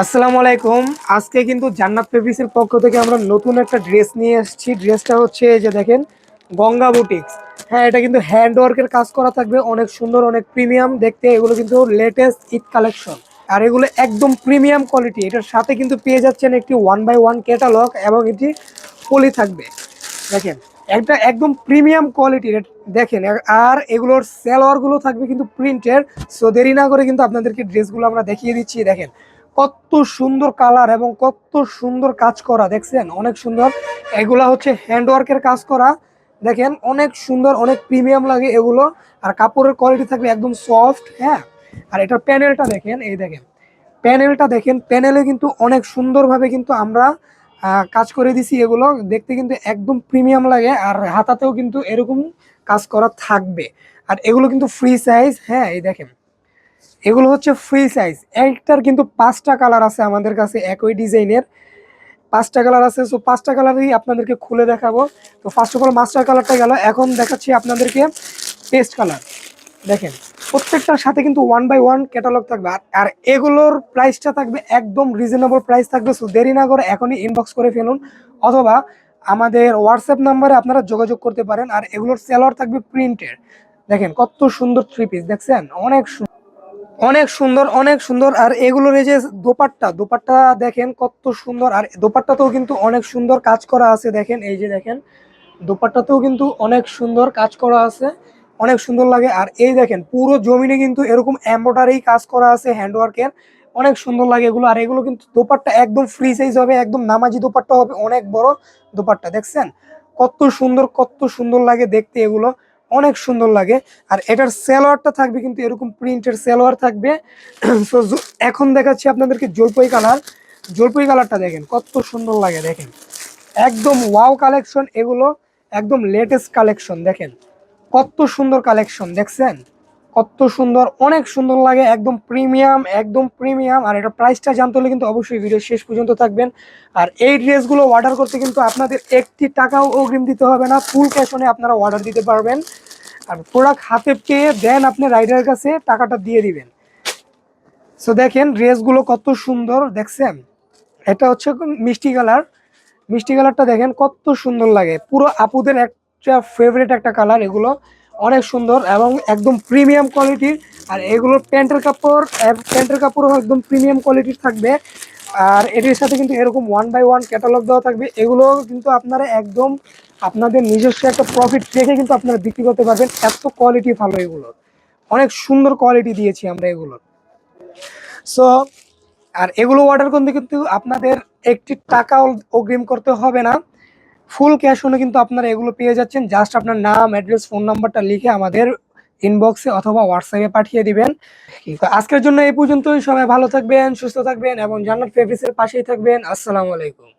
আসসালামু আলাইকুম। আজকে কিন্তু জান্নাত ফেব্রিক্সের পক্ষ থেকে আমরা নতুন একটা ড্রেস নিয়ে এসেছি। ড্রেসটা হচ্ছে এই যে দেখেন, গঙ্গা বুটিক্স। হ্যাঁ, এটা কিন্তু হ্যান্ড ওয়ার্কের কাজ করা থাকবে, অনেক সুন্দর, অনেক প্রিমিয়াম দেখতে। এগুলো কিন্তু লেটেস্ট ঈদ কালেকশন, আর এগুলো একদম প্রিমিয়াম কোয়ালিটি। এটার সাথে কিন্তু পেয়ে যাচ্ছেন একটি 1x1 ক্যাটালগ এবং এটি পলি থাকবে। দেখেন, একটা একদম প্রিমিয়াম কোয়ালিটির দেখেন। আর এগুলোর সেলোয়ার গুলো থাকবে কিন্তু প্রিন্টের। সো দেরি না করে কিন্তু আপনাদেরকে ড্রেসগুলো আমরা দেখিয়ে দিচ্ছি। দেখেন কত সুন্দর কালার এবং কত সুন্দর কাজ করা, দেখছেন অনেক সুন্দর। এগুলা হচ্ছে হ্যান্ড ওয়ার্কের কাজ করা। দেখেন অনেক সুন্দর, অনেক প্রিমিয়াম লাগে এগুলো। আর কাপড়ের কোয়ালিটি থাকবে একদম সফট। হ্যাঁ, আর এটার প্যানেলটা দেখেন, এই দেখেন প্যানেলটা দেখেন। প্যানেলে কিন্তু অনেক সুন্দরভাবে কিন্তু আমরা কাজ করে দিছি। এগুলো দেখতে কিন্তু একদম প্রিমিয়াম লাগে, আর হাতাতেও কিন্তু এরকম কাজ করা থাকবে। আর এগুলো কিন্তু ফ্রি সাইজ। হ্যাঁ, এই দেখেন এগুলো হচ্ছে ফ্রি সাইজ। একটার কিন্তু 5টা কালার আছে আমাদের কাছে, একই ডিজাইনের 5টা কালার আছে। সো 5টা কালারই আপনাদেরকে খুলে দেখাবো। তো ফার্স্ট অফ অল মাস্টার কালারটা গেল, এখন দেখাচ্ছি আপনাদেরকে পেস্ট কালার। দেখেন প্রত্যেকটার সাথে কিন্তু 1x1 ক্যাটালগ থাকবে। আর এগুলোর প্রাইসটা থাকবে একদম রিজনেবল প্রাইস থাকবে। সো দেরি না করে এখনই ইনবক্স করে ফেলুন, অথবা আমাদের হোয়াটসঅ্যাপ নাম্বারে আপনারা যোগাযোগ করতে পারেন। আর এগুলোর সেলর থাকবে প্রিন্টের। দেখেন কত সুন্দর থ্রি পিস, দেখছেন অনেক অনেক সুন্দর, অনেক সুন্দর। আর এগুলোর এই যে দোপাট্টা, দোপাট্টা দেখেন কত সুন্দর। আর দোপাট্টাতেও কিন্তু অনেক সুন্দর কাজ করা আছে। দেখেন এই যে দেখেন, দোপাট্টাতেও কিন্তু অনেক সুন্দর কাজ করা আছে, অনেক সুন্দর লাগে। আর এই দেখেন পুরো জমিনে কিন্তু এরকম এমব্রয়ডারি কাজ করা আছে হ্যান্ডওয়ার্কের, অনেক সুন্দর লাগে এগুলো। আর এগুলো কিন্তু দোপাট্টা একদম ফ্রি সাইজ হবে, একদম নামাজি দোপাট্টা হবে, অনেক বড় দোপাট্টা। দেখছেন কত সুন্দর, কত সুন্দর লাগে দেখতে এগুলো, অনেক সুন্দর লাগে। আর এটার সেলোয়ারটা থাকবে কিন্তু এরকম প্রিন্টের সেলোয়ার থাকবে। So, এখন দেখাচ্ছি আপনাদেরকে জলপাই কালার। জলপাই কালারটা দেখেন কত সুন্দর লাগে। দেখেন একদম ওয়াও কালেকশন এগুলো, একদম লেটেস্ট কালেকশন। দেখেন কত সুন্দর কালেকশন, দেখছেন কত সুন্দর, অনেক সুন্দর লাগে, একদম প্রিমিয়াম, একদম প্রিমিয়াম। আর এটা প্রাইসটা জানতে হলে কিন্তু অবশ্যই ভিডিও শেষ পর্যন্ত থাকবেন। আর এই ড্রেসগুলো অর্ডার করতে কিন্তু আপনাদের একটি টাকাও অগ্রিম দিতে হবে না, ফুল ক্যাশ অনে আপনারা অর্ডার দিতে পারবেন। আর প্রোডাক্ট হাতে পেয়ে দেন আপনি রাইডারের কাছে টাকাটা দিয়ে দিবেন। সো দেখেন ড্রেসগুলো কত সুন্দর, দেখছেন এটা হচ্ছে মিষ্টি কালার। মিষ্টি কালারটা দেখেন কত সুন্দর লাগে, পুরো আপুদের একটা ফেভারিট একটা কালার। এগুলো অনেক সুন্দর এবং একদম প্রিমিয়াম কোয়ালিটির। আর এগুলোর প্যান্টের কাপড়ও একদম প্রিমিয়াম কোয়ালিটির থাকবে। আর এটির সাথে কিন্তু এরকম 1x1 ক্যাটালগ দেওয়া থাকবে। এগুলো কিন্তু আপনারা একদম আপনাদের নিজস্ব একটা প্রফিট রেখে কিন্তু আপনারা বিক্রি করতে পারবেন, এত কোয়ালিটি ভালো এগুলোর, অনেক সুন্দর কোয়ালিটি দিয়েছি আমরা এগুলোর। সো আর এগুলো অর্ডার করতে কিন্তু আপনাদের একটি টাকাও অগ্রিম করতে হবে না, ফুল ক্যাশ অনে কিন্তু আপনারা এগুলো পেয়ে যাচ্ছেন। জাস্ট আপনার নাম, অ্যাড্রেস, ফোন নাম্বারটা লিখে আমাদের ইনবক্সে অথবা হোয়াটসঅ্যাপে পাঠিয়ে দিবেন। তো আজকের জন্য এই পর্যন্তই। সবাই ভালো থাকবেন, সুস্থ থাকবেন এবং জান্নাত ফেব্রিক্সের পাশেই থাকবেন। আসসালামু আলাইকুম।